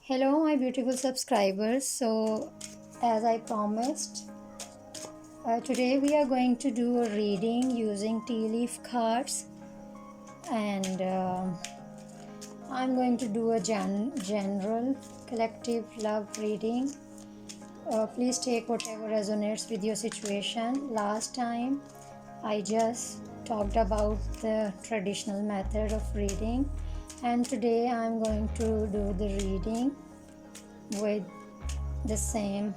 Hello, my beautiful subscribers. So, as I promised, today we are going to do a reading using tea leaf cards, and I'm going to do a general collective love reading. Please take whatever resonates with your situation. Last time, I just talked about the traditional method of reading, and today I'm going to do the reading with the same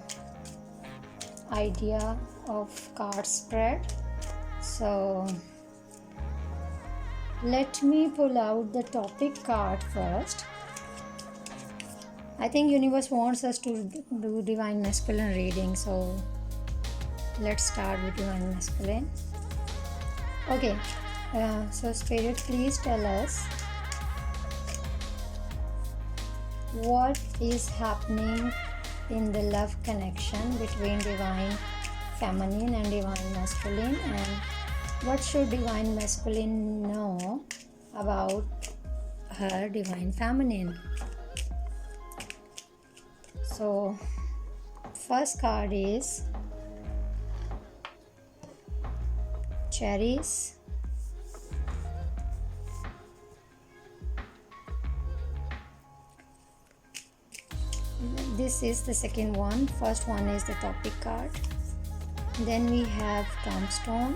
idea of card spread. So let me pull out the topic card first. I think universe wants us to do divine masculine reading, so let's start with divine masculine. Okay, so spirit, please tell us what is happening in the love connection between divine feminine and divine masculine, and what should divine masculine know about her divine feminine. So first card is cherries, this is the second one. First one is the topic card. Then we have tombstone.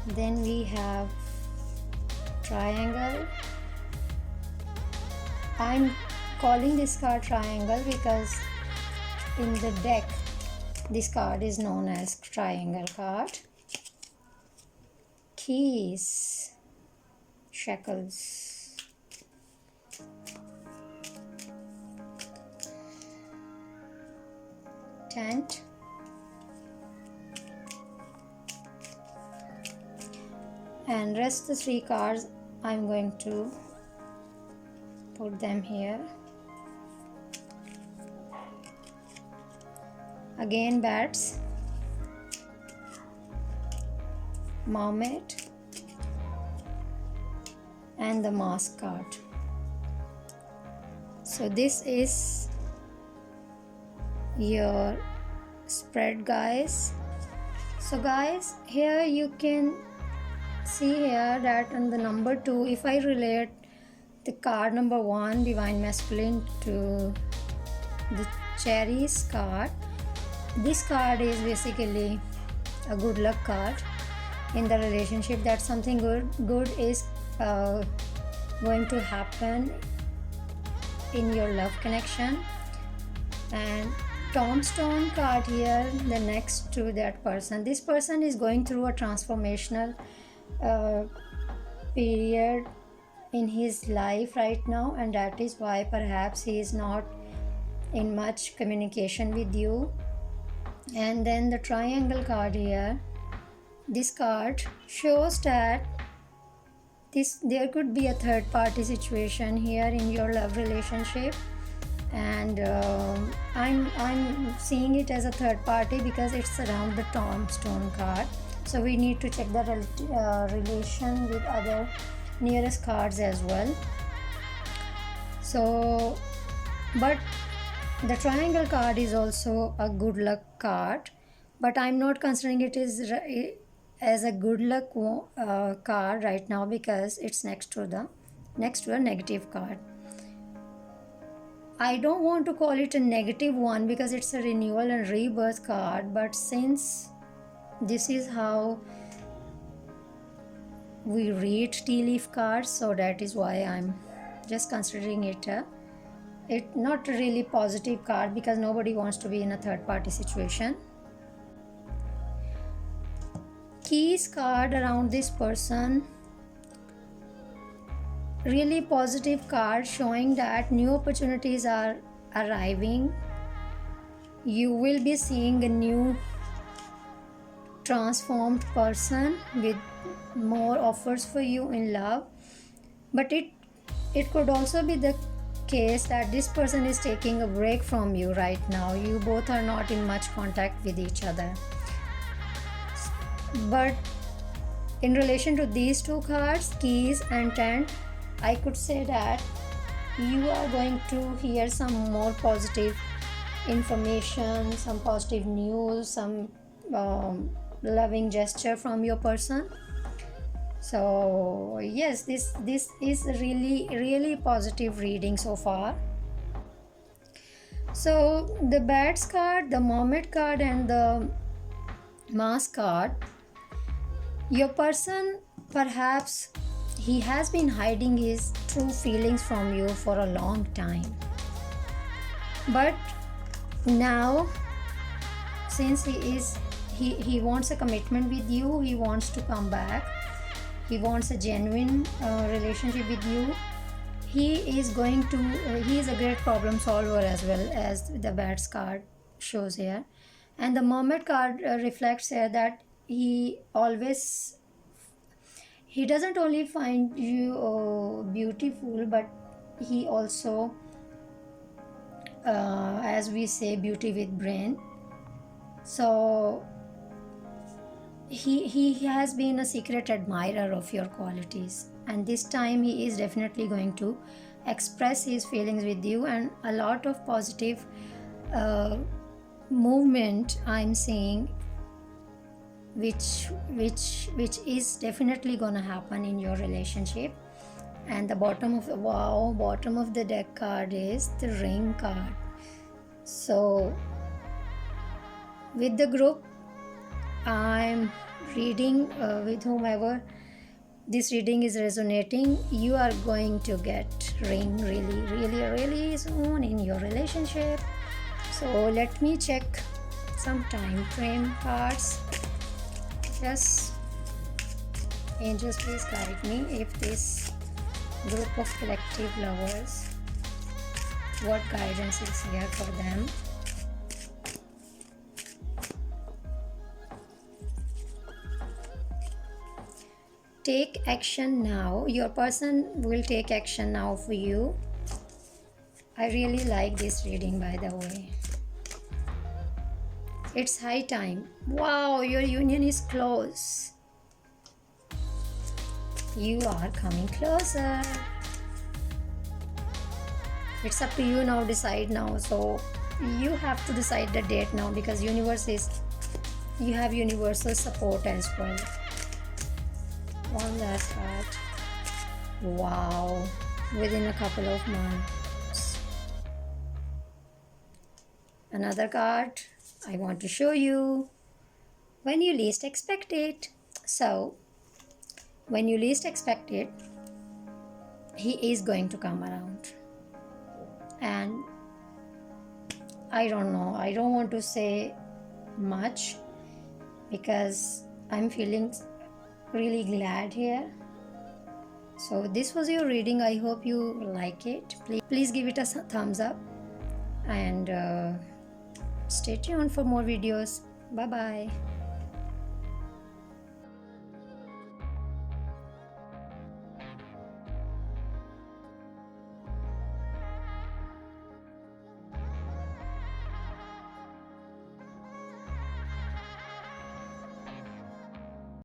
Then we have triangle. I'm calling this card triangle because in the deck this card is known as triangle card. Keys, shackles. Tent, and rest the three cards I'm going to put them here. Again, bats, mermaid, and the mask card. So this is your spread, guys. So guys, here you can see here that on the number 2, if I relate the card number 1 divine masculine to the cherries card, this card is basically a good luck card in the relationship, that something good is going to happen in your love connection. And tombstone card here, the next to that person, this person is going through a transformational period in his life right now, and that is why perhaps he is not in much communication with you. And then the triangle card here, this card shows that there could be a third party situation here in your love relationship, and I'm seeing it as a third party because it's around the tombstone card. So we need to check the relation with other nearest cards as well. So, but the triangle card is also a good luck card, but I'm not considering it as a good luck card right now because it's next to a negative card. I don't want to call it a negative one because it's a renewal and rebirth card, but since this is how we read tea leaf cards, so that is why I'm just considering it not really positive card because nobody wants to be in a third party situation. Keys card around this person, really positive card showing that new opportunities are arriving. You will be seeing a new transformed person with more offers for you in love, but it could also be the case that this person is taking a break from you right now. You both are not in much contact with each other, but in relation to these two cards, keys and tent, I could say that you are going to hear some more positive information, some positive news, some loving gesture from your person. So yes, this is really positive reading so far. So the bats card, the mermaid card, and the mask card, your person, perhaps he has been hiding his true feelings from you for a long time, but now, since he wants a commitment with you, he wants to come back, he wants a genuine relationship with you. He is going to he is a great problem solver, as well as the bats card shows here. And the mermaid card reflects here that he doesn't only find you beautiful, but he also, as we say, beauty with brain. So he has been a secret admirer of your qualities, and this time he is definitely going to express his feelings with you, and a lot of positive movement I'm seeing, which is definitely gonna happen in your relationship. And the bottom of the deck card is the ring card. So with the group I'm reading, with whomever this reading is resonating, you are going to get ring really soon in your relationship. So let me check some time frame cards. Yes, angels, please guide me if this group of collective lovers, what guidance is here for them. Take action now. Your person will take action now for you. I really like this reading, by the way. It's high time. Wow, your union is close. You are coming closer. It's up to you now. Decide now. So you have to decide the date now, because you have universal support as well. On that card. Wow, within a couple of months. Another card I want to show you. When you least expect it. So when you least expect it, he is going to come around. And I don't know, I don't want to say much, because I'm feeling really glad here. So this was your reading. I hope you like it. Please give it a thumbs up, and stay tuned for more videos. Bye bye.